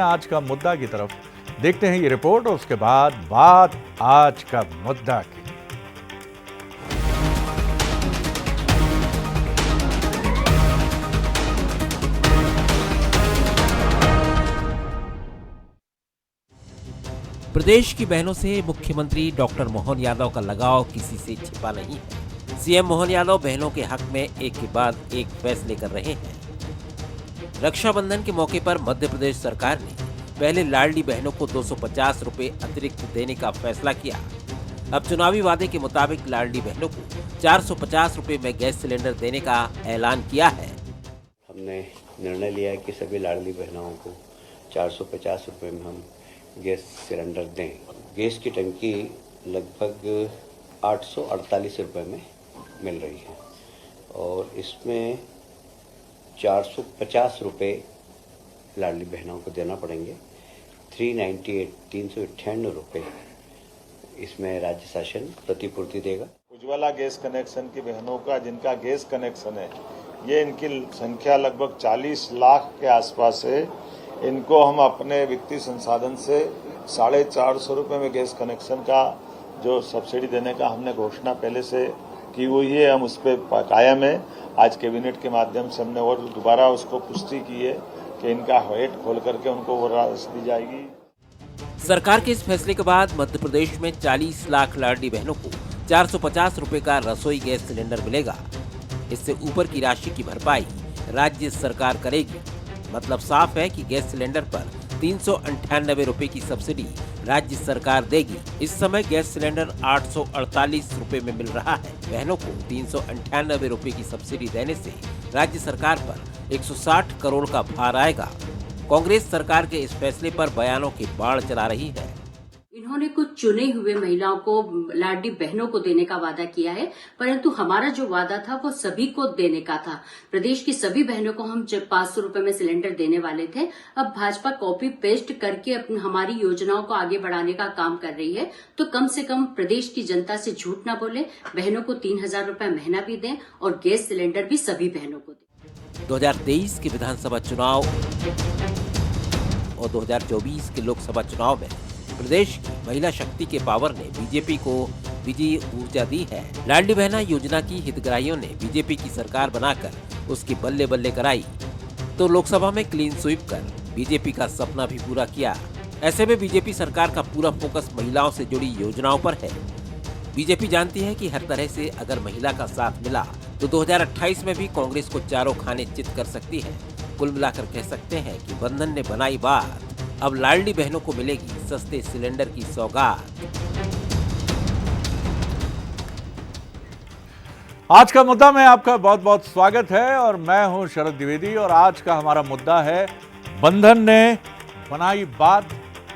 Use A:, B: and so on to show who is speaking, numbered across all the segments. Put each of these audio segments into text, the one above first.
A: आज का मुद्दा की तरफ। देखते हैं ये रिपोर्ट और उसके बाद बात आज का मुद्दा की।
B: प्रदेश की बहनों से मुख्यमंत्री डॉक्टर मोहन यादव का लगाव किसी से छिपा नहीं है। सीएम मोहन यादव बहनों के हक में एक के बाद एक फैसले कर रहे हैं। रक्षाबंधन के मौके पर मध्य प्रदेश सरकार ने पहले लाडली बहनों को 250 रुपए अतिरिक्त देने का फैसला किया। अब चुनावी वादे के मुताबिक लाडली बहनों को 450 रुपए में गैस सिलेंडर देने का ऐलान किया है।
C: हमने निर्णय लिया है कि सभी लाडली बहनों को 450 रुपए में हम गैस सिलेंडर दें। गैस की टंकी लगभग 848 रुपए में मिल रही है और इसमें 450 रुपए लाडली बहनों को देना पड़ेंगे। 398 रुपए इसमें राज्य शासन प्रतिपूर्ति देगा।
D: उज्ज्वला गैस कनेक्शन की बहनों का जिनका गैस कनेक्शन है, ये इनकी संख्या लगभग 40 लाख के आसपास है। इनको हम अपने वित्तीय संसाधन से 450 रुपए में गैस कनेक्शन का जो सब्सिडी देने का हमने घोषणा पहले से की हुई है, हम उस पर कायम है। आज कैबिनेट के माध्यम से हमने और दोबारा उसको पुष्टि की है कि इनका हेड खोल करके उनको वो राशि दी जाएगी।
B: सरकार के इस फैसले के बाद मध्य प्रदेश में 40 लाख लाडली बहनों को 450 रुपए का रसोई गैस सिलेंडर मिलेगा। इससे ऊपर की राशि की भरपाई राज्य सरकार करेगी। मतलब साफ है कि गैस सिलेंडर पर 398 रुपए की सब्सिडी राज्य सरकार देगी। इस समय गैस सिलेंडर 848 रुपए में मिल रहा है। बहनों को 398 रुपए की सब्सिडी देने से राज्य सरकार पर 160 करोड़ का भार आएगा। कांग्रेस सरकार के इस फैसले पर बयानों की बाढ़ चला रही है।
E: इन्होंने कुछ चुने हुए महिलाओं को, लाडली बहनों को देने का वादा किया है, परंतु हमारा जो वादा था वो सभी को देने का था। प्रदेश की सभी बहनों को हम 500 रुपए में सिलेंडर देने वाले थे। अब भाजपा कॉपी पेस्ट करके हमारी योजनाओं को आगे बढ़ाने का काम कर रही है, तो कम से कम प्रदेश की जनता से झूठ ना बोले, बहनों को 3000 रुपए महीना भी दें और गैस सिलेंडर भी सभी बहनों को दें।
B: 2023 के विधानसभा चुनाव और 2024 के लोकसभा चुनाव में प्रदेश की महिला शक्ति के पावर ने बीजेपी को विजयी ऊर्जा दी है। लाडली बहना योजना की हितग्राहियों ने बीजेपी की सरकार बनाकर उसकी बल्ले बल्ले कराई, तो लोकसभा में क्लीन स्वीप कर बीजेपी का सपना भी पूरा किया। ऐसे में बीजेपी सरकार का पूरा फोकस महिलाओं से जुड़ी योजनाओं पर है। बीजेपी जानती है कि हर तरह से अगर महिला का साथ मिला तो 2028 में भी कांग्रेस को चारों खाने चित कर सकती है। कुल मिलाकर कह सकते हैं कि बंधन ने बनाई बात। अब लाडली बहनों को मिलेगी सस्ते सिलेंडर की सौगात।
A: आज का मुद्दा में आपका बहुत बहुत स्वागत है और मैं हूं शरद द्विवेदी और आज का हमारा मुद्दा है बंधन ने बनाई बात,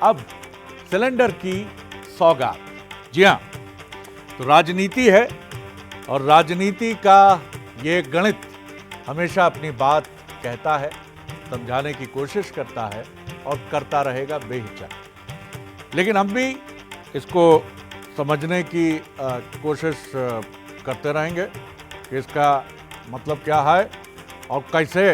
A: अब सिलेंडर की सौगात। जी हां, तो राजनीति है और राजनीति का ये गणित हमेशा अपनी बात कहता है, समझाने की कोशिश करता है और करता रहेगा बेहिचक। लेकिन हम भी इसको समझने की कोशिश करते रहेंगे कि इसका मतलब क्या है और कैसे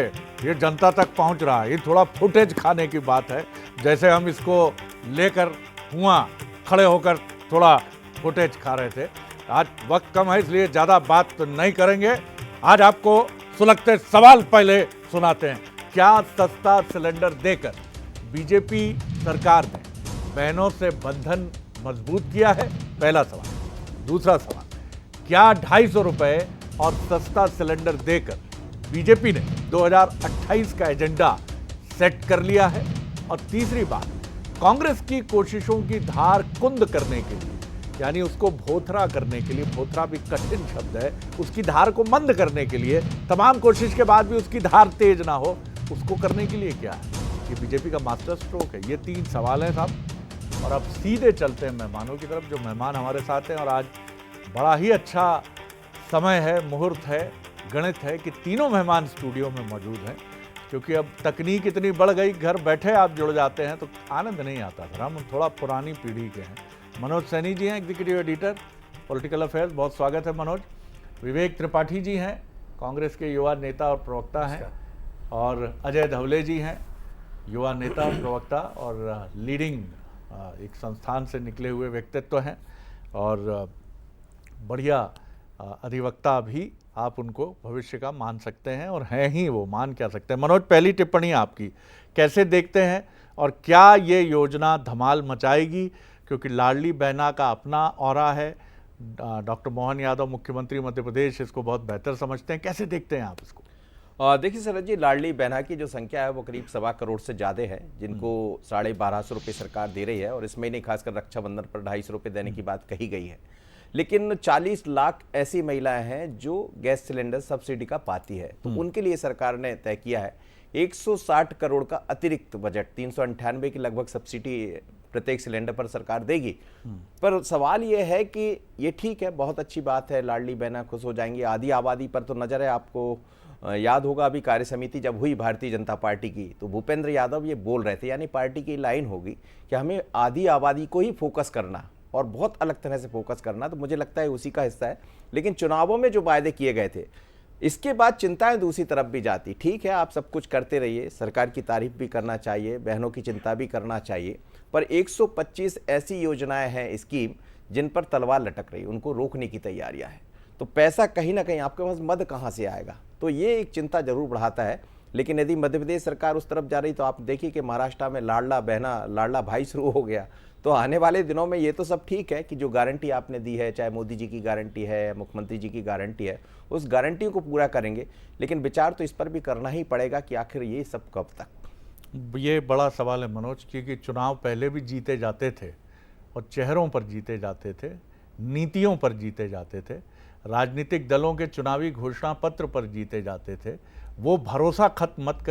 A: ये जनता तक पहुंच रहा है। ये थोड़ा फुटेज खाने की बात है, जैसे हम इसको लेकर हुआ खड़े होकर थोड़ा फुटेज खा रहे थे। आज वक्त कम है इसलिए ज़्यादा बात तो नहीं करेंगे। आज आपको सुलगते सवाल पहले सुनाते हैं। क्या सस्ता सिलेंडर देकर बीजेपी सरकार ने बहनों से बंधन मजबूत किया है? पहला सवाल। दूसरा सवाल, क्या 250 रुपए और सस्ता सिलेंडर देकर बीजेपी ने 2028 का एजेंडा सेट कर लिया है? और तीसरी बात, कांग्रेस की कोशिशों की धार कुंद करने के लिए, यानी उसको भोथरा करने के लिए, भोथरा भी कठिन शब्द है, उसकी धार को मंद करने के लिए, तमाम कोशिश के बाद भी उसकी धार तेज ना हो, उसको करने के लिए क्या है? ये बीजेपी का मास्टर स्ट्रोक है। ये 3 सवाल हैं साहब और अब सीधे चलते हैं मेहमानों की तरफ, जो मेहमान हमारे साथ हैं। और आज बड़ा ही अच्छा समय है, मुहूर्त है, गणित है कि तीनों मेहमान स्टूडियो में मौजूद हैं, क्योंकि अब तकनीक इतनी बढ़ गई, घर बैठे आप जुड़ जाते हैं तो आनंद नहीं आता। फिर हम थोड़ा पुरानी पीढ़ी के हैं। मनोज सैनी जी हैं एग्जीक्यूटिव एडिटर पॉलिटिकल अफेयर्स, बहुत स्वागत है मनोज। विवेक त्रिपाठी जी हैं, कांग्रेस के युवा नेता और प्रवक्ता हैं। और अजय धवले जी हैं, युवा नेता, प्रवक्ता और लीडिंग एक संस्थान से निकले हुए व्यक्तित्व हैं और बढ़िया अधिवक्ता भी आप उनको भविष्य का मान सकते हैं और हैं ही, वो मान क्या सकते हैं। मनोज, पहली टिप्पणी आपकी, कैसे देखते हैं और क्या ये योजना धमाल मचाएगी? क्योंकि लाडली बहना का अपना ऑरा है, डॉक्टर मोहन यादव मुख्यमंत्री मध्य प्रदेश इसको बहुत बेहतर समझते हैं, कैसे देखते हैं आप इसको?
F: देखिए शरद जी, लाडली बहना की जो संख्या है वो करीब 1.25 करोड़ से ज़्यादा है, जिनको 1250 रुपये सरकार दे रही है और इस महीने खासकर रक्षाबंधन पर 250 रुपये देने की बात कही गई है। लेकिन 40 लाख ऐसी महिलाएं हैं जो गैस सिलेंडर सब्सिडी का पाती है, तो उनके लिए सरकार ने तय किया है 160 करोड़ का अतिरिक्त बजट, 398 की लगभग सब्सिडी प्रत्येक सिलेंडर पर सरकार देगी। पर सवाल ये है कि ये ठीक है, बहुत अच्छी बात है, लाडली बहना खुश हो जाएंगी। आधी आबादी पर तो नजर है। आपको याद होगा अभी कार्य समिति जब हुई भारतीय जनता पार्टी की, तो भूपेंद्र यादव ये बोल रहे थे, यानी पार्टी की लाइन होगी कि हमें आधी आबादी को ही फोकस करना और बहुत अलग तरह से फोकस करना, तो मुझे लगता है उसी का हिस्सा है। लेकिन चुनावों में जो वायदे किए गए थे, इसके बाद चिंताएं दूसरी तरफ भी जाती। ठीक है, आप सब कुछ करते रहिए, सरकार की तारीफ भी करना चाहिए, बहनों की चिंता भी करना चाहिए, पर 125 ऐसी योजनाएं हैं, स्कीम, जिन पर तलवार लटक रही, उनको रोकने की तैयारियां हैं। तो पैसा कहीं ना कहीं आपके पास मद कहाँ से आएगा, तो ये एक चिंता जरूर बढ़ाता है। लेकिन यदि मध्य प्रदेश सरकार उस तरफ जा रही, तो आप देखिए कि महाराष्ट्र में लाडला बहना लाडला भाई शुरू हो गया। तो आने वाले दिनों में ये तो सब ठीक है कि जो गारंटी आपने दी है, चाहे मोदी जी की गारंटी है, मुख्यमंत्री जी की गारंटी है, उस गारंटी को पूरा करेंगे। लेकिन विचार तो इस पर भी करना ही पड़ेगा कि आखिर ये सब कब तक।
A: ये बड़ा सवाल है मनोज, क्योंकि चुनाव पहले भी जीते जाते थे और चेहरों पर जीते जाते थे, नीतियों पर जीते जाते थे, राजनीतिक दलों के चुनावी घोषणा पत्र पर जीते जाते थे। वो भरोसा खत्म मत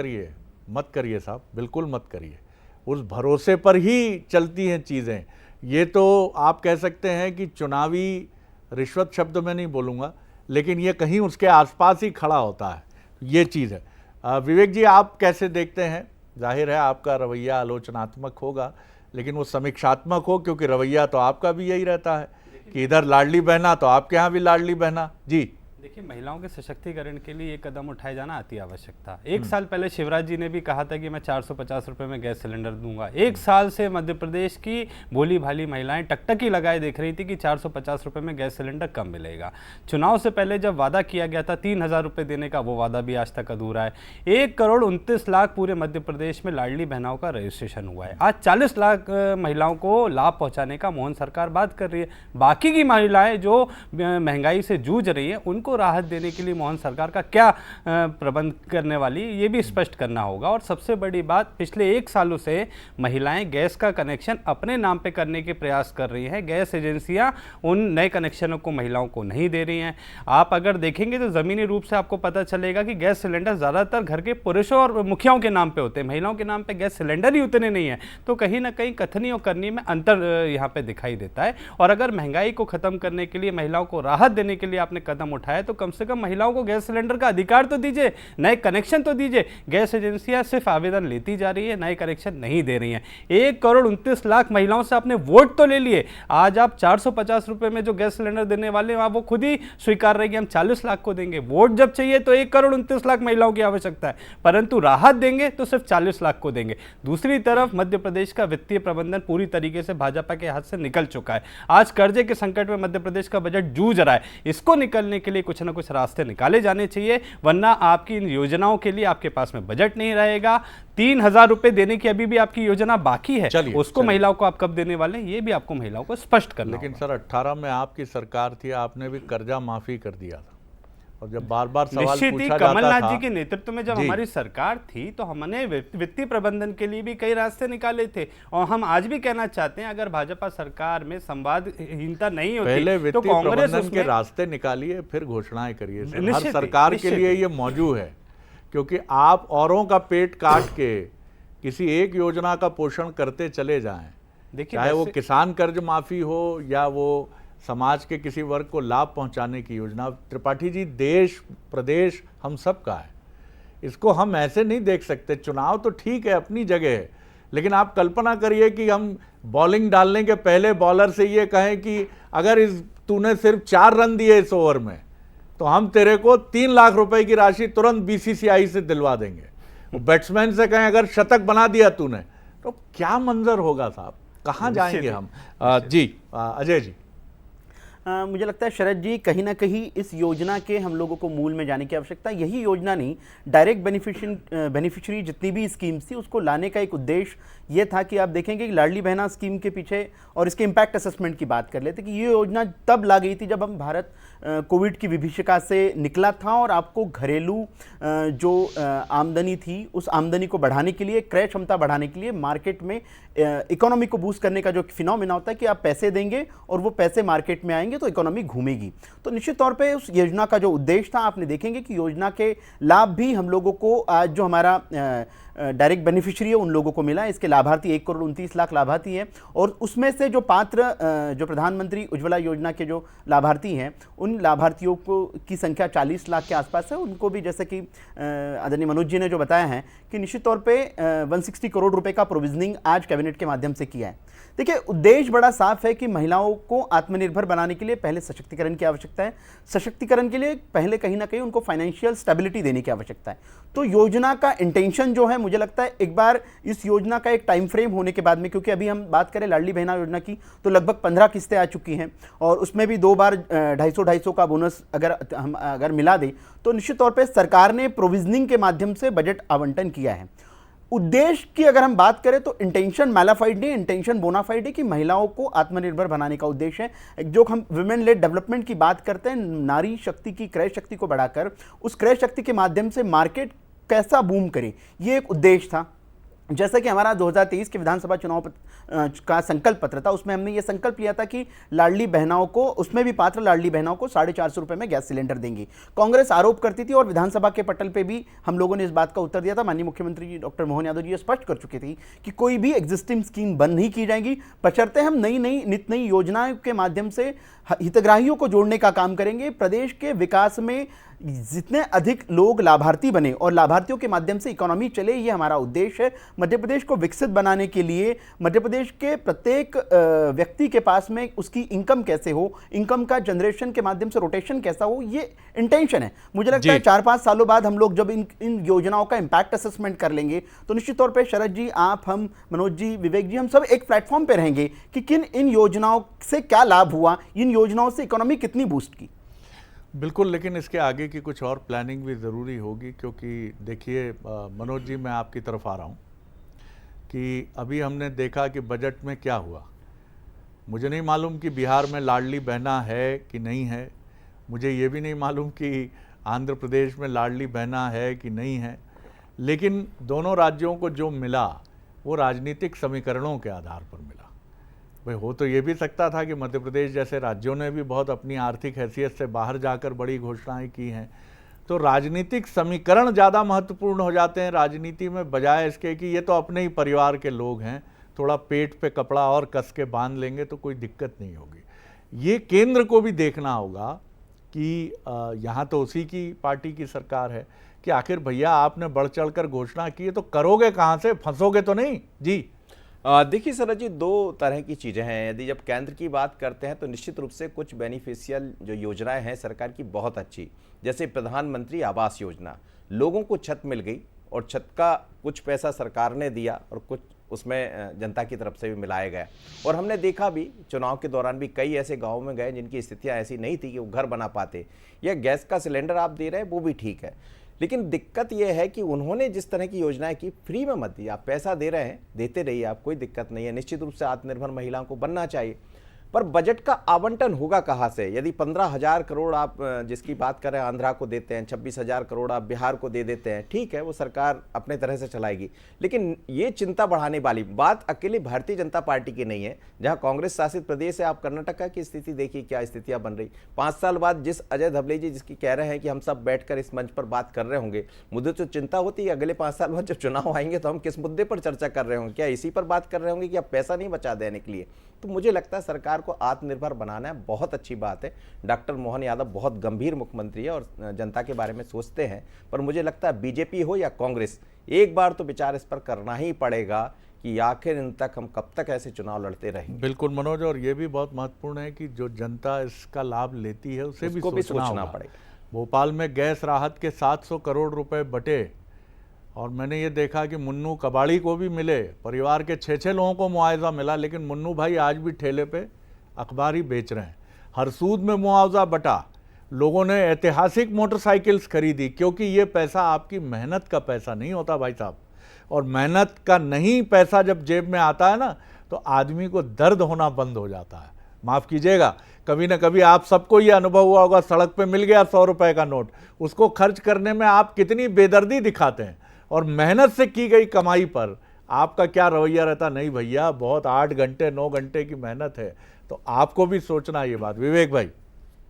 A: करिए साहब, बिल्कुल मत करिए। उस भरोसे पर ही चलती हैं चीज़ें। ये तो आप कह सकते हैं कि चुनावी रिश्वत शब्द में नहीं बोलूँगा, लेकिन ये कहीं उसके आसपास ही खड़ा होता है, ये चीज़ है। विवेक जी, आप कैसे देखते हैं? जाहिर है आपका रवैया आलोचनात्मक होगा, लेकिन वो समीक्षात्मक हो, क्योंकि रवैया तो आपका भी यही रहता है कि इधर लाडली बहना तो आपके यहाँ भी लाडली बहना। जी
G: देखिए, महिलाओं के सशक्तिकरण के लिए एक कदम उठाए जाना अति आवश्यक था। एक साल पहले शिवराज जी ने भी कहा था कि मैं 450 रुपये में गैस सिलेंडर दूंगा। एक साल से मध्य प्रदेश की भोली भाली महिलाएं टकटकी लगाए देख रही थी कि 450 रुपये में गैस सिलेंडर कम मिलेगा। चुनाव से पहले जब वादा किया गया था 3000 रुपये देने का, वो वादा भी आज तक अधूरा है। 1 करोड़ 29 लाख पूरे मध्य प्रदेश में लाडली बहनाओं का रजिस्ट्रेशन हुआ है। आज 40 लाख महिलाओं को लाभ पहुँचाने का मोहन सरकार बात कर रही है। बाकी की महिलाएं जो महंगाई से जूझ रही है, उनको राहत देने के लिए मोहन सरकार का क्या प्रबंध करने वाली, ये भी स्पष्ट करना होगा। और सबसे बड़ी बात, पिछले 1 सालों से महिलाएं गैस का कनेक्शन अपने नाम पे करने के प्रयास कर रही हैं। गैस एजेंसियां उन नए कनेक्शनों को महिलाओं को नहीं दे रही हैं। आप अगर देखेंगे तो ज़मीनी रूप से आपको पता चलेगा कि गैस सिलेंडर ज़्यादातर घर के पुरुषों और मुखियाओं के नाम पे होते हैं, महिलाओं के नाम पे गैस सिलेंडर ही उतने नहीं है। तो कहीं ना कहीं कथनी और करनी में अंतर यहाँ पे दिखाई देता है। और अगर महंगाई को ख़त्म करने के लिए, महिलाओं को राहत देने के लिए आपने कदम उठाया, तो कम से कम महिलाओं को गैस सिलेंडर का अधिकार तो दीजिए, नए कनेक्शन तो दीजिए। गैस एजेंसियां सिर्फ आवेदन लेती जा रही है, नए कनेक्शन नहीं दे रही हैं। 1 करोड़ 29 लाख महिलाओं से आपने वोट तो ले लिए। आज आप 450 रुपए में जो गैस सिलेंडर देने वाले हैं, वो खुद ही स्वीकार रहे कि हम 40 लाख को देंगे। वोट जब चाहिए तो 1 करोड़ 29 लाख महिलाओं की आवश्यकता है, परंतु राहत देंगे तो सिर्फ 40 लाख को देंगे। दूसरी तरफ मध्य प्रदेश का वित्तीय प्रबंधन पूरी तरीके से भाजपा के हाथ से निकल चुका है। आज कर्जे के संकट में मध्य प्रदेश का बजट जूझ रहा है। इसको निकलने के लिए कुछ ना कुछ रास्ते निकाले जाने चाहिए, वरना आपकी इन योजनाओं के लिए आपके पास में बजट नहीं रहेगा। 3000 रुपए देने की अभी भी आपकी योजना बाकी है, उसको महिलाओं को आप कब देने वाले हैं, ये भी आपको महिलाओं को स्पष्ट करना
A: लेकिन सर 18 में आपकी सरकार थी, आपने भी कर्जा माफी कर दिया था, और जब बार बार सवाल पूछा जाता था,
G: कमलनाथ जी के नेतृत्व में जब हमारी सरकार थी, तो हमने वित्तीय प्रबंधन के लिए भी कई रास्ते निकाले थे। और हम आज भी कहना चाहते हैं, अगर भाजपा सरकार में संवादहीनता नहीं होती,
A: पहले
G: तो
A: वित्तीय
G: कांग्रेस
A: प्रबंधन के रास्ते निकालिए, फिर घोषणाएं करिए। हर सरकार के लिए ये मौजूद है, क्योंकि आप औरों का पेट काट के किसी एक योजना का पोषण करते चले जाएं, चाहे वो किसान कर्ज माफी हो या वो समाज के किसी वर्ग को लाभ पहुंचाने की योजना। त्रिपाठी जी, देश प्रदेश हम सब का है, इसको हम ऐसे नहीं देख सकते। चुनाव तो ठीक है, अपनी जगह है, लेकिन आप कल्पना करिए कि हम बॉलिंग डालने के पहले बॉलर से ये कहें कि अगर तूने सिर्फ 4 रन दिए इस ओवर में, तो हम तेरे को 3 लाख रुपए की राशि तुरंत बीसीसीआई से दिलवा देंगे। बैट्समैन से कहें अगर शतक बना दिया तूने तो क्या मंजर होगा साहब, कहाँ जाएंगे हम? जी अजय जी।
H: मुझे लगता है शरद जी, कहीं ना कहीं इस योजना के हम लोगों को मूल में जाने की आवश्यकता है। यही योजना नहीं, डायरेक्ट बेनिफिशियरी जितनी भी स्कीम्स थी उसको लाने का एक उद्देश्य ये था कि आप देखेंगे कि लाडली बहना स्कीम के पीछे, और इसके इम्पैक्ट असेसमेंट की बात कर लेते कि ये योजना तब ला गई थी जब हम भारत कोविड की विभीषिका से निकला था, और आपको घरेलू जो आमदनी थी उस आमदनी को बढ़ाने के लिए, क्रय क्षमता बढ़ाने के लिए, मार्केट में इकोनॉमी को बूस्ट करने का जो फिनोमेना होता है कि आप पैसे देंगे और वो पैसे मार्केट में आएंगे तो इकोनॉमी घूमेगी। तो निश्चित तौर पे उस योजना का जो उद्देश्य था, आपने देखेंगे कि योजना के लाभ भी हम लोगों को आज जो हमारा डायरेक्ट बेनिफिशियरी है उन लोगों को मिला। इसके लाभार्थी 1,29,00,000 लाभार्थी हैं, और उसमें से जो पात्र जो प्रधानमंत्री उज्ज्वला योजना के जो लाभार्थी हैं उन लाभार्थियों को की संख्या 40 लाख के आसपास है। उनको भी जैसे कि आदरणीय मनोज जी ने जो बताया है कि निश्चित तौर पे 160 करोड़ रुपए का प्रोविजनिंग आज कैबिनेट के माध्यम से किया है। देखिए, उद्देश्य बड़ा साफ है कि महिलाओं को आत्मनिर्भर बनाने के लिए पहले सशक्तिकरण की आवश्यकता है। सशक्तिकरण के लिए पहले कहीं ना कहीं उनको फाइनेंशियल स्टेबिलिटी देने की आवश्यकता है। तो योजना का इंटेंशन जो है, मुझे लगता है एक बार इस योजना का एक टाइम फ्रेम होने के बाद में, क्योंकि अभी हम बात करें लाडली बहना योजना की तो लगभग 15 किस्तें आ चुकी हैं, और उसमें भी 2 बार 250 का बोनस अगर मिला दे तो निश्चित तौर पर सरकार ने प्रोविजनिंग के माध्यम से बजट आवंटन किया है। उद्देश्य की अगर हम बात करें तो इंटेंशन मैलाफाइड नहीं, इंटेंशन बोनाफाइड है कि महिलाओं को आत्मनिर्भर बनाने का उद्देश्य है। जो हम वुमेन लेड डेवलपमेंट की बात करते हैं, नारी शक्ति की क्रय शक्ति को बढ़ाकर उस क्रय शक्ति के माध्यम से मार्केट कैसा बूम करे, ये एक उद्देश्य था। जैसा कि हमारा 2023 के विधानसभा चुनाव का संकल्प पत्र था, उसमें हमने ये संकल्प लिया था कि लाडली बहनाओं को, उसमें भी पात्र लाडली बहनाओं को 450 रुपये में गैस सिलेंडर देंगी। कांग्रेस आरोप करती थी और विधानसभा के पटल पे भी हम लोगों ने इस बात का उत्तर दिया था। माननीय मुख्यमंत्री जी डॉक्टर मोहन यादव जी ये स्पष्ट कर चुके थे कि कोई भी एग्जिस्टिंग स्कीम बंद नहीं की जाएगी, बशर्ते हम नई नित नई योजनाओं के माध्यम से हितग्राहियों को जोड़ने का काम करेंगे। प्रदेश के विकास में जितने अधिक लोग लाभार्थी बने और लाभार्थियों के माध्यम से इकोनॉमी चले, ये हमारा उद्देश्य है। मध्य प्रदेश को विकसित बनाने के लिए मध्य प्रदेश के प्रत्येक व्यक्ति के पास में उसकी इनकम कैसे हो, इनकम का जनरेशन के माध्यम से रोटेशन कैसा हो, ये इंटेंशन है। मुझे लगता है 4-5 सालों बाद हम लोग जब इन योजनाओं का इंपैक्ट असेसमेंट कर लेंगे तो निश्चित तौर पर शरद जी, आप, हम, मनोज जी, विवेक जी, हम सब एक प्लेटफॉर्म पर रहेंगे कि किन इन योजनाओं से क्या लाभ हुआ, इन योजनाओं से इकोनॉमी कितनी बूस्ट की।
A: बिल्कुल, लेकिन इसके आगे की कुछ और प्लानिंग भी ज़रूरी होगी, क्योंकि देखिए मनोज जी, मैं आपकी तरफ आ रहा हूँ कि अभी हमने देखा कि बजट में क्या हुआ। मुझे नहीं मालूम कि बिहार में लाडली बहना है कि नहीं है, मुझे ये भी नहीं मालूम कि आंध्र प्रदेश में लाडली बहना है कि नहीं है, लेकिन दोनों राज्यों को जो मिला वो राजनीतिक समीकरणों के आधार पर मिला। भाई, हो तो ये भी सकता था कि मध्य प्रदेश जैसे राज्यों ने भी बहुत अपनी आर्थिक हैसियत से बाहर जाकर बड़ी घोषणाएं की हैं, तो राजनीतिक समीकरण ज़्यादा महत्वपूर्ण हो जाते हैं राजनीति में, बजाय इसके कि ये तो अपने ही परिवार के लोग हैं, थोड़ा पेट पे कपड़ा और कस के बांध लेंगे तो कोई दिक्कत नहीं होगी। ये केंद्र को भी देखना होगा कि यहाँ तो उसी की पार्टी की सरकार है कि आखिर भैया आपने बढ़ चढ़ कर घोषणा की है तो करोगे कहाँ से, फंसोगे तो नहीं जी।
F: देखिए सर जी, 2 तरह की चीज़ें हैं। यदि जब केंद्र की बात करते हैं तो निश्चित रूप से कुछ बेनिफिशियल जो योजनाएं हैं सरकार की बहुत अच्छी, जैसे प्रधानमंत्री आवास योजना, लोगों को छत मिल गई और छत का कुछ पैसा सरकार ने दिया और कुछ उसमें जनता की तरफ से भी मिलाया गया। और हमने देखा भी चुनाव के दौरान भी कई ऐसे गाँव में गए जिनकी स्थितियाँ ऐसी नहीं थी कि वो घर बना पाते, या गैस का सिलेंडर आप दे रहे हैं वो भी ठीक है, लेकिन दिक्कत यह है कि उन्होंने जिस तरह की योजनाएं की, फ्री में मत दिए, आप पैसा दे रहे हैं, देते रहिए, आप, कोई दिक्कत नहीं है। निश्चित रूप से आत्मनिर्भर महिलाओं को बनना चाहिए, पर बजट का आवंटन होगा कहाँ से? यदि 15,000 करोड़ आप जिसकी बात करें आंध्रा को देते हैं, 26,000 करोड़ आप बिहार को दे देते हैं, ठीक है, वो सरकार अपने तरह से चलाएगी, लेकिन ये चिंता बढ़ाने वाली बात अकेले भारतीय जनता पार्टी की नहीं है। जहाँ कांग्रेस शासित प्रदेश है, आप कर्नाटका की स्थिति देखिए, क्या स्थितियाँ बन रही। 5 साल बाद जिस अजय धबले जी जिसकी कह रहे हैं कि हम सब बैठकर इस मंच पर बात कर रहे होंगे, मुझे तो चिंता होती है अगले 5 साल बाद जब चुनाव आएंगे तो हम किस मुद्दे पर चर्चा कर रहे होंगे, क्या इसी पर बात कर रहे होंगे कि अब पैसा नहीं बचा देने के लिए। तो मुझे लगता है सरकार को आत्मनिर्भर बनाना है, बहुत अच्छी बात है। डॉक्टर मोहन यादव बहुत गंभीर मुख्यमंत्री है और जनता के बारे में सोचते हैं, पर मुझे लगता है बीजेपी हो या कांग्रेस, एक बार तो विचार इस पर करना ही पड़ेगा कि आखिर इन तक हम कब तक ऐसे चुनाव लड़ते रहेंगे।
A: बिल्कुल मनोज, और ये भी बहुत महत्वपूर्ण है कि जो जनता इसका लाभ लेती है उसे भी सोचना पड़ेगा। भोपाल में गैस राहत के 700 करोड़ रुपए बटे, और मैंने ये देखा कि मुन्नू कबाड़ी को भी मिले, परिवार के 6-6 लोगों को मुआवजा मिला, लेकिन मुन्नू भाई आज भी ठेले पे अखबार ही बेच रहे हैं। हरसूद में मुआवजा बटा, लोगों ने ऐतिहासिक मोटरसाइकिल्स खरीदी, क्योंकि ये पैसा आपकी मेहनत का पैसा नहीं होता भाई साहब। और मेहनत का नहीं पैसा जब जेब में आता है ना, तो आदमी को दर्द होना बंद हो जाता है। माफ़ कीजिएगा, कभी ना कभी आप सबको ये अनुभव हुआ होगा, सड़क पे मिल गया 100 रुपए का नोट, उसको खर्च करने में आप कितनी बेदर्दी दिखाते हैं, और मेहनत से की गई कमाई पर आपका क्या रवैया रहता। नहीं भैया, बहुत 8 घंटे 9 घंटे की मेहनत है, तो आपको भी सोचना ये बात। विवेक भाई,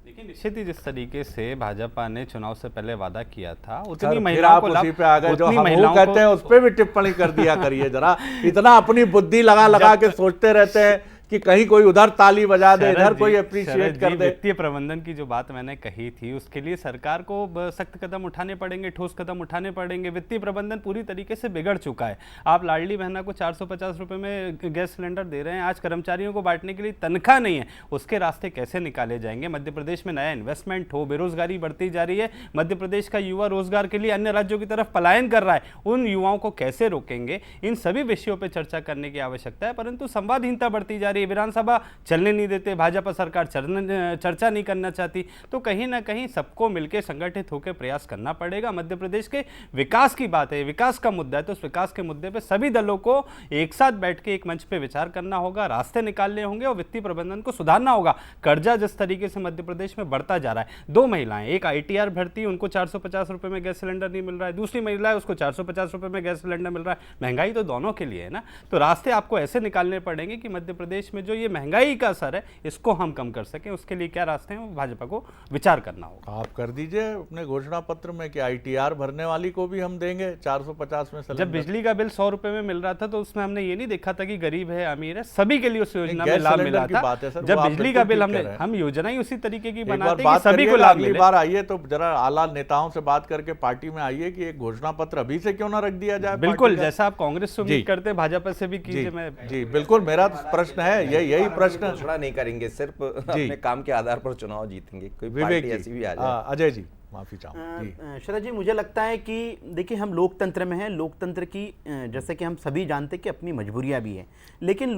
G: लेकिन निश्चित ही जिस तरीके से भाजपा ने चुनाव से पहले वादा किया था,
A: सर,
G: उतनी
A: फिर
G: महिलाओं
A: आप
G: को
A: उसी पे आ गए, जो
G: उतनी
A: हम
G: महिलाओं
A: कहते हैं
G: को
A: उस पे भी टिप्पणी कर दिया करिए जरा। इतना अपनी बुद्धि लगा लगा के सोचते रहते हैं कि कहीं कोई उधर ताली बजा दे, इधर कोई अप्रिशिएट कर दे।
G: वित्तीय प्रबंधन की जो बात मैंने कही थी, उसके लिए सरकार को सख्त कदम उठाने पड़ेंगे, ठोस कदम उठाने पड़ेंगे। वित्तीय प्रबंधन पूरी तरीके से बिगड़ चुका है। आप लाडली बहना को 450 रुपए में गैस सिलेंडर दे रहे हैं, आज कर्मचारियों को बांटने के लिए तनख्वाह नहीं है, उसके रास्ते कैसे निकाले जाएंगे? मध्य प्रदेश में नया इन्वेस्टमेंट हो, बेरोजगारी बढ़ती जा रही है, मध्य प्रदेश का युवा रोजगार के लिए अन्य राज्यों की तरफ पलायन कर रहा है, उन युवाओं को कैसे रोकेंगे? इन सभी विषयों पर चर्चा करने की आवश्यकता है, परंतु संवादहीनता बढ़ती जा रही है। विधानसभा चलने नहीं देते, भाजपा सरकार चर्चा नहीं करना चाहती, तो कहीं ना कहीं सबको मिलकर संगठित होकर प्रयास करना पड़ेगा। मध्य प्रदेश के विकास की बात है, विकास का मुद्दा है, तो उस विकास के मुद्दे पे सभी दलों को एक साथ बैठ के एक मंच पे विचार करना होगा, रास्ते निकालने होंगे और वित्तीय प्रबंधन को सुधारना होगा। कर्जा जिस तरीके से मध्य प्रदेश में बढ़ता जा रहा है, 2 महिलाएं, एक ITR भर्ती, उनको 450 रुपए में गैस सिलेंडर नहीं मिल रहा है, दूसरी महिला है उसको 450 रुपए में गैस सिलेंडर मिल रहा है। महंगाई तो दोनों के लिए है ना, तो रास्ते आपको ऐसे निकालने पड़ेंगे कि मध्य प्रदेश में जो ये महंगाई का असर है, इसको हम कम कर सकें। उसके लिए क्या रास्ते हैं, वो भाजपा को विचार करना होगा।
A: आप कर दीजिए अपने घोषणा पत्र में कि ITR भरने वाली को भी हम देंगे 450 में सिलेंडर।
G: जब बिजली का बिल 100 रुपए में मिल रहा था, तो उसमें हमने ये नहीं देखा था कि गरीब है अमीर है, सभी के लिए उस योजना में लाभ मिला था। जब बिजली का बिल हम योजना ही उसी तरीके की बनाते हैं कि सभी को लाभ मिले।
A: अगली बार आइए तो जरा आला नेताओं से बात करके पार्टी में आइए कि एक घोषणा पत्र अभी से क्यों ना रख दिया जाए।
G: बिल्कुल, जैसा आप कांग्रेस से उम्मीद करते हैं, भाजपा से भी कीजिए। मैं
A: जी बिल्कुल, मेरा प्रश्न है यही प्रश्न।
F: नहीं करेंगे, सिर्फ अपने काम के आधार पर चुनाव जीतेंगे। कोई पार्टी ऐसी भी आ जाए।
A: अजय जी, माफी चाहूंगा।
H: शरद जी, मुझे लगता है कि देखिए, हम लोकतंत्र में हैं, लोकतंत्र की जैसे कि हम सभी जानते हैं कि अपनी मजबूरियां भी हैं, लेकिन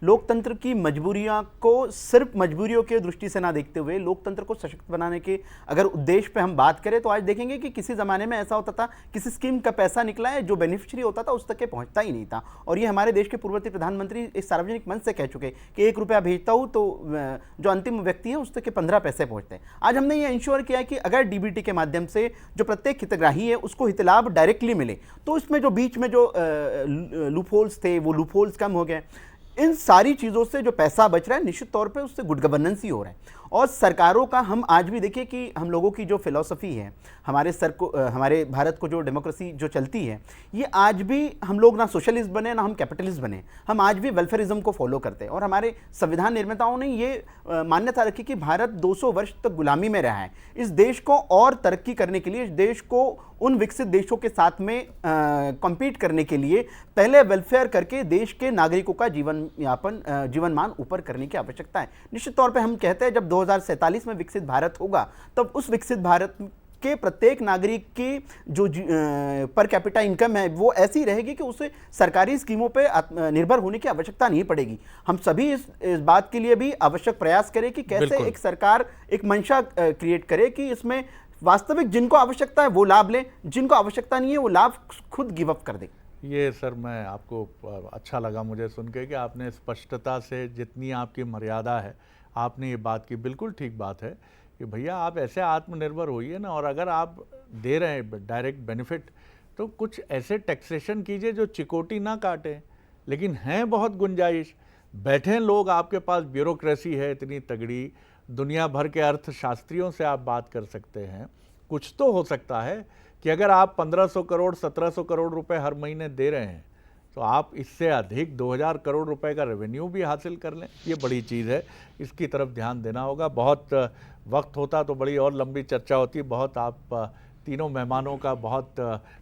H: लोकतंत्र की मजबूरियां को सिर्फ मजबूरियों के दृष्टि से ना देखते हुए लोकतंत्र को सशक्त बनाने के अगर उद्देश्य पे हम बात करें, तो आज देखेंगे कि किसी ज़माने में ऐसा होता था, किसी स्कीम का पैसा निकला है, जो बेनिफिशियरी होता था उस तक के पहुंचता ही नहीं था। और ये हमारे देश के पूर्ववर्ती प्रधानमंत्री इस सार्वजनिक मंच से कह चुके कि 1 रुपया भेजता हूँ तो जो अंतिम व्यक्ति है उस तक के 15 पैसे पहुँचते हैं। आज हमने ये इंश्योर किया कि अगर DBT के माध्यम से जो प्रत्येक हितग्राही है उसको हितलाभ डायरेक्टली मिले, तो इसमें जो बीच में जो लूपहोल्स थे, वो लूपहोल्स कम हो गए। इन सारी चीज़ों से जो पैसा बच रहा है, निश्चित तौर पे उससे गुड गवर्नेंस ही हो रहा है। और सरकारों का हम आज भी देखिए कि हम लोगों की जो फिलॉसफी है, हमारे भारत को जो डेमोक्रेसी जो चलती है, ये आज भी हम लोग ना सोशलिस्ट बने ना हम कैपिटलिस्ट बने, हम आज भी वेलफेयरिज्म को फॉलो करते हैं। और हमारे संविधान निर्माताओं ने ये मान्यता रखी कि भारत 200 वर्ष तक गुलामी में रहा है। इस देश को और तरक्की करने के लिए, इस देश को उन विकसित देशों के साथ में कम्पीट करने के लिए पहले वेलफेयर करके देश के नागरिकों का जीवनमान ऊपर करने की आवश्यकता है। निश्चित तौर पे हम कहते हैं जब 2047 में विकसित भारत होगा, तब उस विकसित भारत के प्रत्येक नागरिक की जो पर कैपिटा इनकम है वो ऐसी रहेगी कि उसे सरकारी स्कीमों पे निर्भर होने की आवश्यकता नहीं पड़ेगी। हम सभी इस बात के लिए भी आवश्यक प्रयास करें कि कैसे एक सरकार एक मंशा क्रिएट करे कि इसमें वास्तविक जिनको आवश्यकता है वो लाभ लें, जिनको आवश्यकता नहीं है वो लाभ खुद गिव अप कर दें।
A: ये सर, मैं आपको अच्छा लगा मुझे सुन के कि आपने स्पष्टता से, जितनी आपकी मर्यादा है, आपने ये बात की। बिल्कुल ठीक बात है कि भैया आप ऐसे आत्मनिर्भर होइए ना, और अगर आप दे रहे हैं डायरेक्ट बेनिफिट, तो कुछ ऐसे टैक्सेशन कीजिए जो चिकोटी ना काटे। लेकिन हैं बहुत गुंजाइश, बैठे लोग आपके पास, ब्यूरोक्रेसी है इतनी तगड़ी, दुनिया भर के अर्थशास्त्रियों से आप बात कर सकते हैं। कुछ तो हो सकता है कि अगर आप 1500 करोड़ 1700 करोड़ रुपए हर महीने दे रहे हैं, तो आप इससे अधिक 2000 करोड़ रुपए का रेवेन्यू भी हासिल कर लें। ये बड़ी चीज़ है, इसकी तरफ ध्यान देना होगा। बहुत वक्त होता तो बड़ी और लंबी चर्चा होती। बहुत आप तीनों मेहमानों का बहुत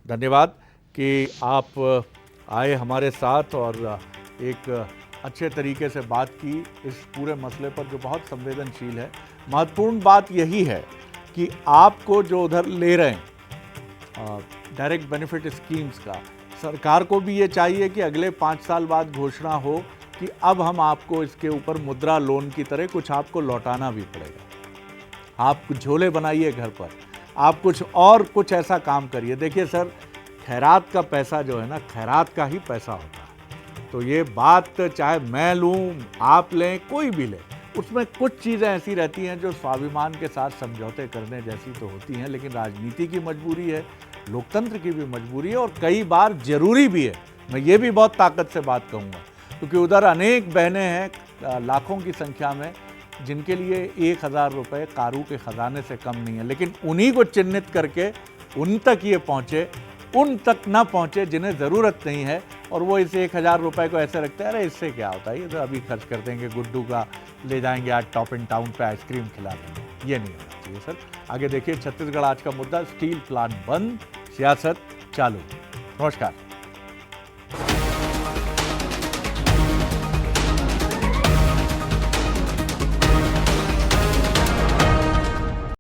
A: धन्यवाद कि आप आए हमारे साथ और एक अच्छे तरीके से बात की इस पूरे मसले पर जो बहुत संवेदनशील है। महत्वपूर्ण बात यही है कि आपको जो उधर ले रहे हैं डायरेक्ट बेनिफिट स्कीम्स का। सरकार को भी ये चाहिए कि अगले 5 साल बाद घोषणा हो कि अब हम आपको इसके ऊपर मुद्रा लोन की तरह कुछ आपको लौटाना भी पड़ेगा। आप कुछ झोले बनाइए घर पर, आप कुछ ऐसा काम करिए। देखिए सर, खैरात का पैसा जो है ना, खैरात का ही पैसा होता है। तो ये बात चाहे मैं लूँ, आप लें, कोई भी ले, उसमें कुछ चीज़ें ऐसी रहती हैं जो स्वाभिमान के साथ समझौते करने जैसी तो होती हैं, लेकिन राजनीति की मजबूरी है, लोकतंत्र की भी मजबूरी है और कई बार जरूरी भी है। मैं ये भी बहुत ताकत से बात कहूँगा, क्योंकि उधर अनेक बहनें हैं लाखों की संख्या में, जिनके लिए 1000 रुपये कारू के खजाने से कम नहीं है, लेकिन उन्हीं को चिन्हित करके उन तक ये पहुँचे, उन तक ना पहुँचे जिन्हें ज़रूरत नहीं है, और वो इस 1000 रुपये को ऐसे रखते हैं, अरे इससे क्या होता है, ये तो अभी खर्च कर देंगे, गुड्डू का ले जाएंगे आज टॉप इन टाउन पे आइसक्रीम खिला देंगे। ये नहीं होना चाहिए सर। आगे देखिए छत्तीसगढ़ आज का मुद्दा, स्टील प्लांट बंद, सियासत चालू। नमस्कार।